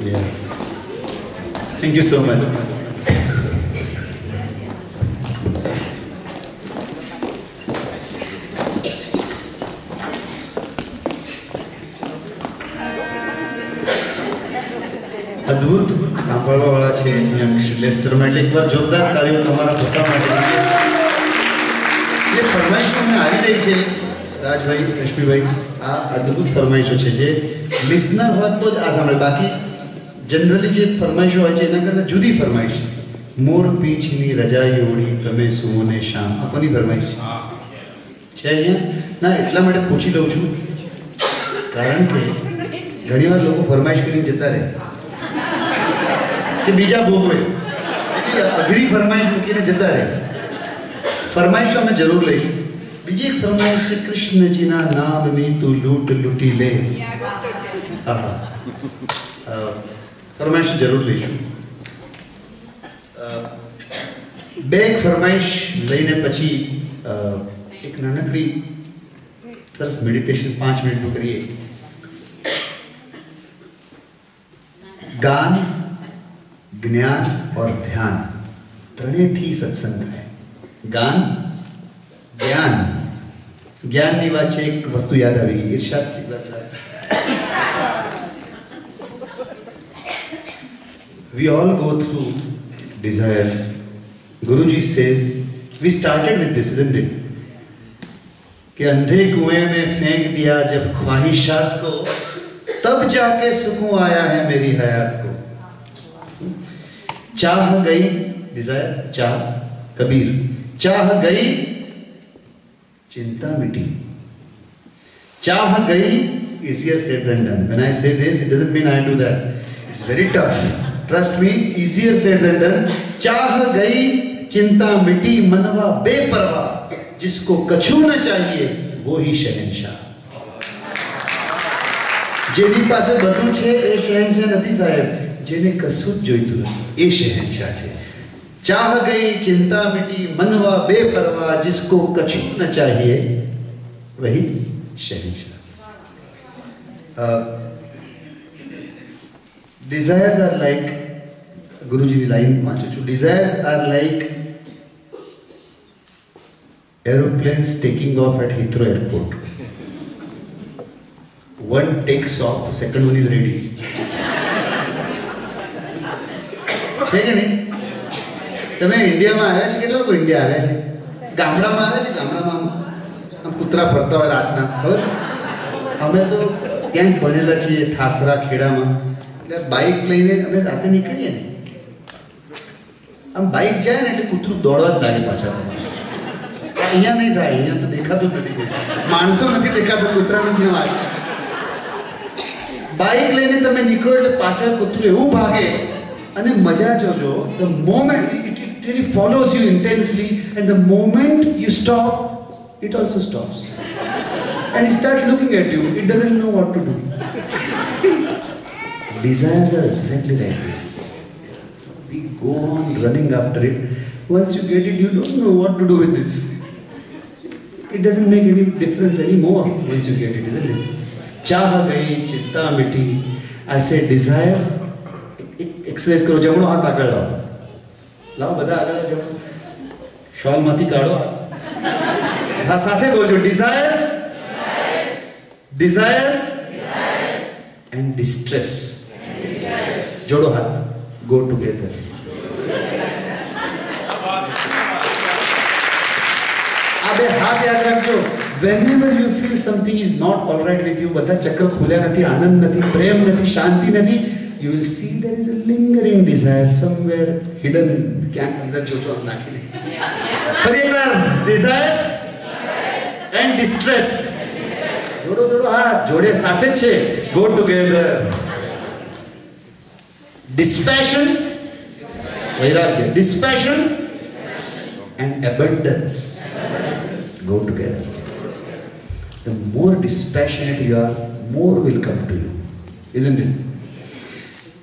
Yeah. Thank you so much. અદ્ભુત સાંભળવાવાળા છે અહીંયા લેસ્ટરમાં, એટલે એકવાર જોરદાર તાળીઓ તમારા બધા માટે. જે ફરમાઈશો અમને આવી રહી છે રાજભાઈ, રશ્મિભાઈ, આ અદ્ભુત ફરમાઈશો છે જે લિસનર હોત તો જ આ સાંભળે. બાકી જનરલી જે ફરમાઈશો હોય છે એના કરતાં જુદી ફરમાઈશ. મોર પીંછની રજાઈ ઓળી તમે સુવો ને શામ, આ કોની ફરમાઈશ છે અહીંયા? ના, એટલા માટે પૂછી લઉં છું કારણ કે ઘણીવાર લોકો ફરમાઈશ કરીને જતા રહે કે બીજા ભોગવે, એટલે અઘરી ફરમાઈશ મૂકીને જતા રહે. ફરમાઈશો અમે જરૂર લઈશું. બીજી એક ફરમાઈશ છે કૃષ્ણજીના નામની તું લૂંટ લૂંટી લે. હા, ફરમાઈશ જરૂર લઈશું. બે એક ફરમાઈશ લઈને પછી એક નાનકડી સરસ મેડિટેશન 5 મિનિટનું કરીએ. गान, ज्ञान और ध्यान ત્રણે થી સત્સંગ થાય. ગાન, જ્ઞાન, જ્ઞાનની વાત છે. એક વસ્તુ યાદ આવી ગઈ, ઈર્ષાદની વાત. We all go through desires. Guruji says, we started with this, isn't it? कि अंधे कुएं में फेंक दिया जब ख्वाहिशात को, तब जाके सुकून आया है मेरी हयात को. चाह गई, डिजायर, चाह, कबीर, चाह गई चिंता मिटी. चाह गई, easier said than done. When I say this, it doesn't mean I do that. It's very tough. Trust me, easier said than done. चाह गई चिंता मिटी, मनवा बेपरवाह, जिसको कछु न चाहिए वो ही शहंशाह. જેની પાસે બધું છે એ શહેનશાહ નથી સાહેબ, જેને કશું જ જોઈતું નથી એ શહેનશાહ છે. ચાહ ગઈ ચિંતા મિટી, મનવા બેપરવા, જિસકો કછુ ન ચાહીએ વહી શહેનશાહ. Desires are like, ગુરુજીની લાઈન વાંચું છું. Desires are like aeroplanes taking off at Heathrow Airport. One takes off, second one is ready. છે કે નહીં? તમે ઇન્ડિયામાં આવ્યા છે? કેટલા લોકો ઇન્ડિયા આવ્યા છે? ગામડામાં આવ્યા છે? ગામડામાં આમ કૂતરા ફરતા હોય રાતના, ખબર? અમે તો ક્યાંક ભણેલા છીએ ઠાસરા ખેડામાં, એટલે બાઇક લઈને અમે રાતે નીકળીએ ને, આમ બાઇક જાય ને એટલે કૂતરું દોડવા જ લાગે પાછા. અહીંયા નહીં થાય, અહીંયા તો દેખાતું જ નથી, કોઈ માણસો નથી દેખાતું, કૂતરાની ક્યાં વાત છે. બાઇક લઈને તમે નીકળો એટલે પાછળ કૂતરું એવું ભાગે અને મજા જોજો. The moment it really follows you intensely, and the moment you stop, it also stops and it starts looking at you. It doesn't know what to do. Desires are exactly like this. We go on running after it. Once you get it, you don't know what to do with this. It doesn't make any difference anymore once you get it, isn't it? चाह गई चिंता मिटी. I say desires. Exercise करो, जमणो हाथ આગળ લાવો, લાવો બધા આગળ જમણો, શોલ માંથી કાઢો, હા સાથે બોલજો. desires, desires and distress. જોડો હાથ, go together. આ બે હાથ યાદ રાખજો. Whenever you feel something is not all right with you, બધા ચક્ર ખુલ્યા નથી, આનંદ નથી, પ્રેમ નથી, શાંતિ નથી, you will see there is a lingering desire somewhere hidden. ક્યાંક અંદર જોજો આમ નાખીને. ફરી એકવાર, desires and distress. જોડો જોડો હાથ, જોડે સાથે જ છે, go together. Dispassion, વૈરાગ્ય, dispassion and abundance go together. The more dispassionate you are, more will come to you, isn't it?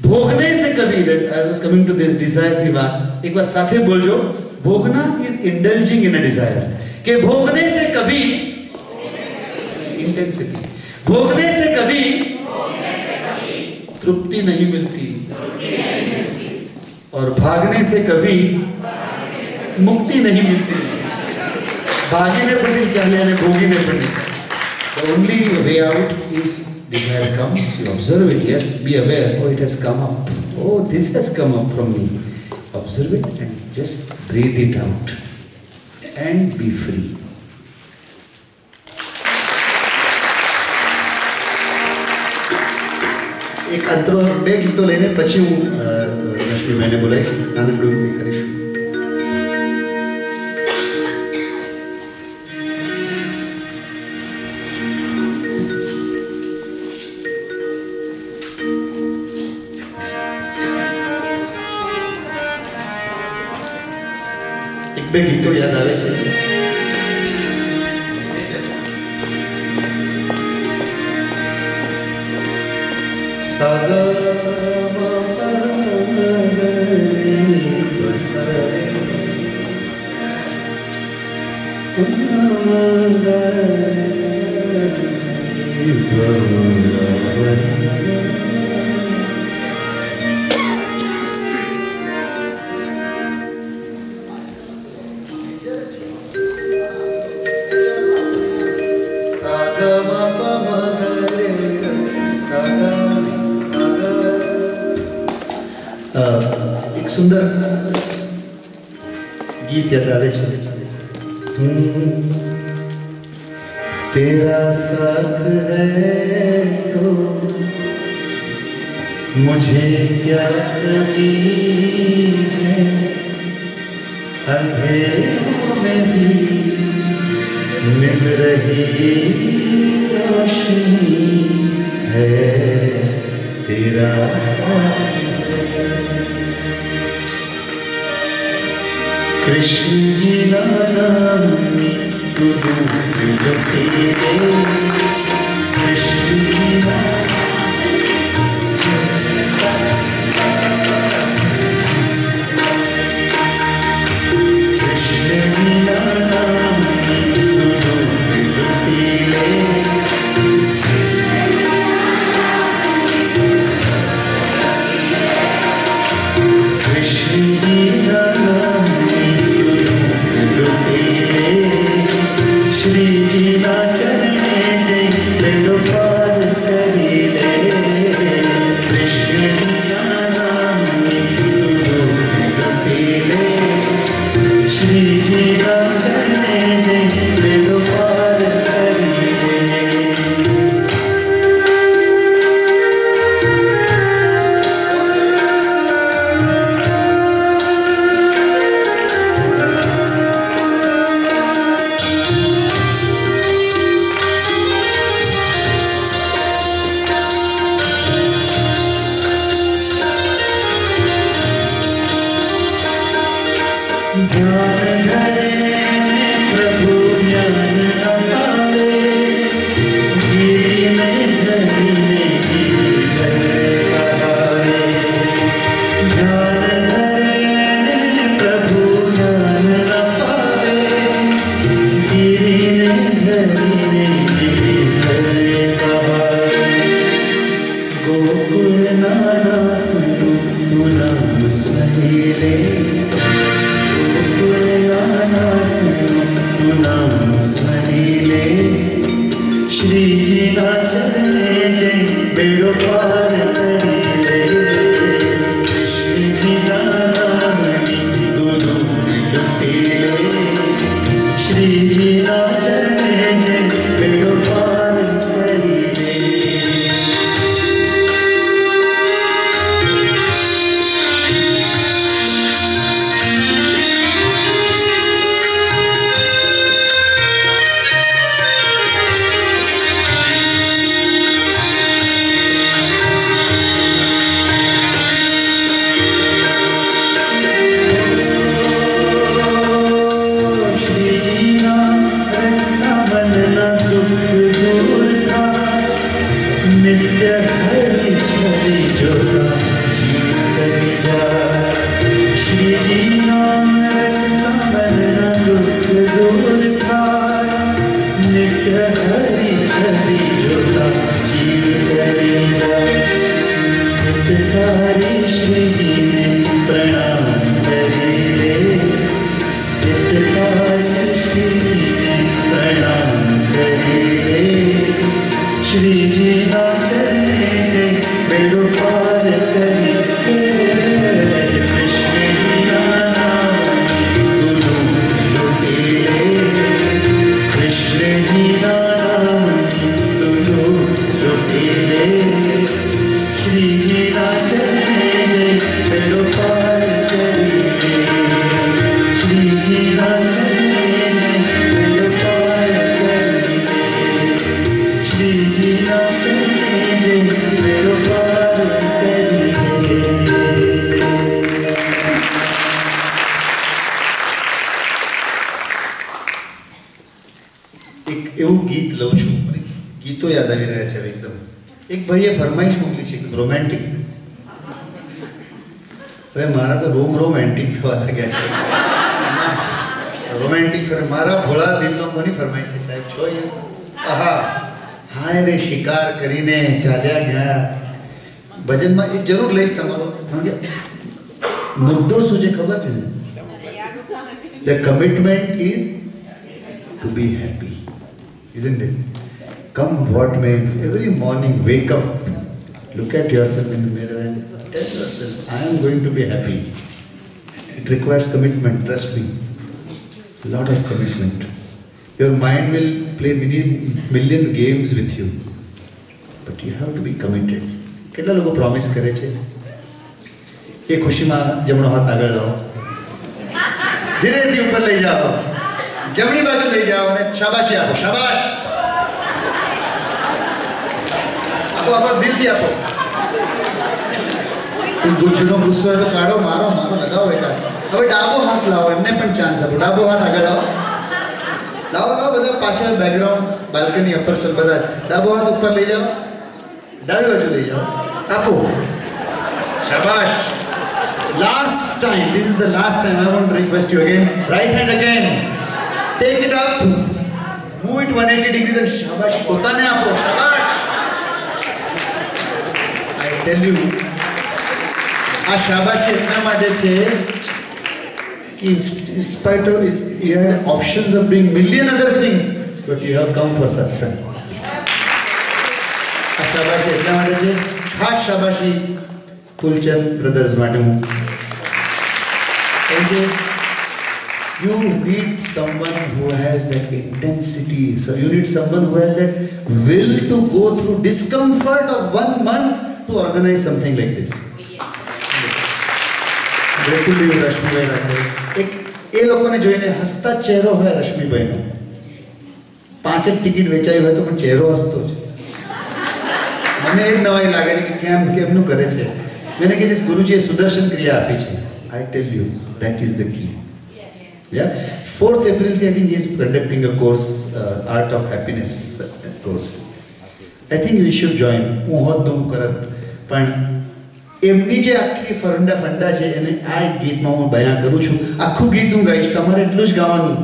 भोगने से कभी, that I was coming to this desires की बात, एक बार साथे बोलजो. भोगना is indulging in a desire. कि भोगने से कभी intensity, भोगने से कभी तृप्ति नहीं मिलती और भागने से कभी मुक्ति नहीं मिलती। भागीने पड़ी चाहे ने भोगीने पड़ी। The only way out is desire comes, you observe it, yes, be aware, oh it has come up, oh this has come up from me. Observe it and just breathe it out and be free. એક અંતરો બે ગીતો લઈને પછી હું રશ્મિભાઈને બોલાવીશ, નાનકડું કરીશું. એક બે ગીતો યાદ આવે છે. एक सुंदर गीत याद आवे छे. तेरा साथ है तो मुझे क्या कमी है, अंधेरों में भी मिल रही रोशनी है. तेरा साथ कृष्ण जी नाम तू लुटे दे. कृष्ण जी कृष्ण जी नाम तू लुटे ले. कृष्ण जी श्री जी ना चरणे जय बेड़ो पार करी ले. कृष्ण जी ना नाम तू लुटे ले. श्री जी ना चरणे जय बेड़ो पार करी ले. ध्यान धरे प्रभु ज्ञान अपावे. गिरी में धरी में गिरी धरे बहावे. ध्यान धरे प्रभु ज्ञान अपावे. गिरी में धरी में गिरी धरे बहावे. गोकुल नाथ तू नाम स्मरी ले. तू नाम स्मरी ले. श्री जी ना चरणे जय बेड़ो पार करी ले. कृष्ण जी ना नाम तू लुटे ले. श्री जी ना चरणे जय बेड़ो पार करी ले. नित्य हरि छवि जोड़ा जीव करी जा. श्री जी नाम रटना मरना दुख दूर था. नित्य हरि छवि जोड़ा जीव करी जा. बेड़ो पार करी कृष्ण जी नाम दुलू लुटेले कृष्ण जी नाम दुलू लुटेले श्री जी ना चले जय बेड़ो पार करी श्री जी ना चले जय बेड़ो पार करी श्री जी ना चले जय बेड़ो पार करी एक એવું ગીત લઉં છું મને ગીતો યાદ આવી રહ્યા છે એકદમ એક ભાઈએ ફરમાઈશ મોકલી છે રોમેન્ટિક હવે મારા તો રોમ એન્ટિક થવા લાગ્યા છે રોમેન્ટિક મારા ભોળા દિલનો કોની ફરમાઈશ છે સાહેબ છો એ આહા હાય રે શિકાર કરીને ચાલ્યા ગયા ભજનમાં એ જરૂર લઈશ તમારો મુદ્દો શું છે ખબર છે ને the commitment is to be happy isn't it? Come what may, every morning wake up, look at yourself in the mirror and tell yourself, I am going to be happy. It requires commitment, trust me. A lot of commitment. Your mind will play million games with you, but you have to be committed. કેટલા લોકો promise કરે છે એ ખુશીમાં જમણો હાથ આગળ લાવો ધીરેથી ઉપર લઈ જાઓ જમણી બાજુ લઈ જાઓ અને શાબાશી આપો શાબાશ આપો આપો દિલથી આપો જૂનો ગુસ્સો હોય તો કાઢો મારો મારો લગાવો એકાદ હવે ડાબો હાથ લાવો એમને પણ ચાન્સ આપો ડાબો હાથ આગળ લાવો લાવો લાવો બધા પાછળ બેકગ્રાઉન્ડ બાલ્કની અપર સર બધા જ ડાબો હાથ ઉપર લઈ જાઓ ડાબી બાજુ લઈ જાઓ આપો શાબાશ last time this is the last time I want to request you again right hand again take it up move it 180 degrees and shabash potane apo shabash I tell you આ શાબાશી એટલા માટે છે કે in spite of you had options of doing million other things but you have come for satsang આ શાબાશી એટલા માટે છે ખાસ શાબાશી ફૂલચંદ બ્રધર્સ માટે હું thank you. You need someone who has that intensity. So you need someone who has that will to go through discomfort of 1 month to organize something like this. Grateful to you, Rashmi Bhai. એક એ લોકોને જોઈને હસતા ચહેરો હોય રશ્મિભાઈનો 5 જ ticket વેચાઈ હોય તો પણ ચહેરો હસતો છે મને એ નવાઈ લાગે છે કે કેમનું કરે છે મેં કહે છે ગુરુજીએ સુદર્શન ક્રિયા આપી છે I tell you that is the key. Yeah, 4th April I think he is conducting a course, Art of Happiness course. I think we should join. હું હોત તો હું કરત પણ એમની જે આખી ફંડા છે એને આ ગીતમાં હું બયાન કરું છું આખું ગીત હું ગાઈશ તમારે એટલું જ ગાવાનું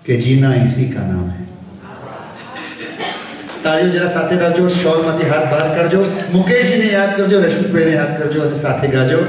કે જીના ઇસી કા નામ હૈ તાળીઓ જરા સાથે રાખજો શોલમાંથી હાથ બહાર કાઢજો મુકેશજીને યાદ કરજો રશ્મિભાઈને યાદ કરજો અને સાથે ગાજો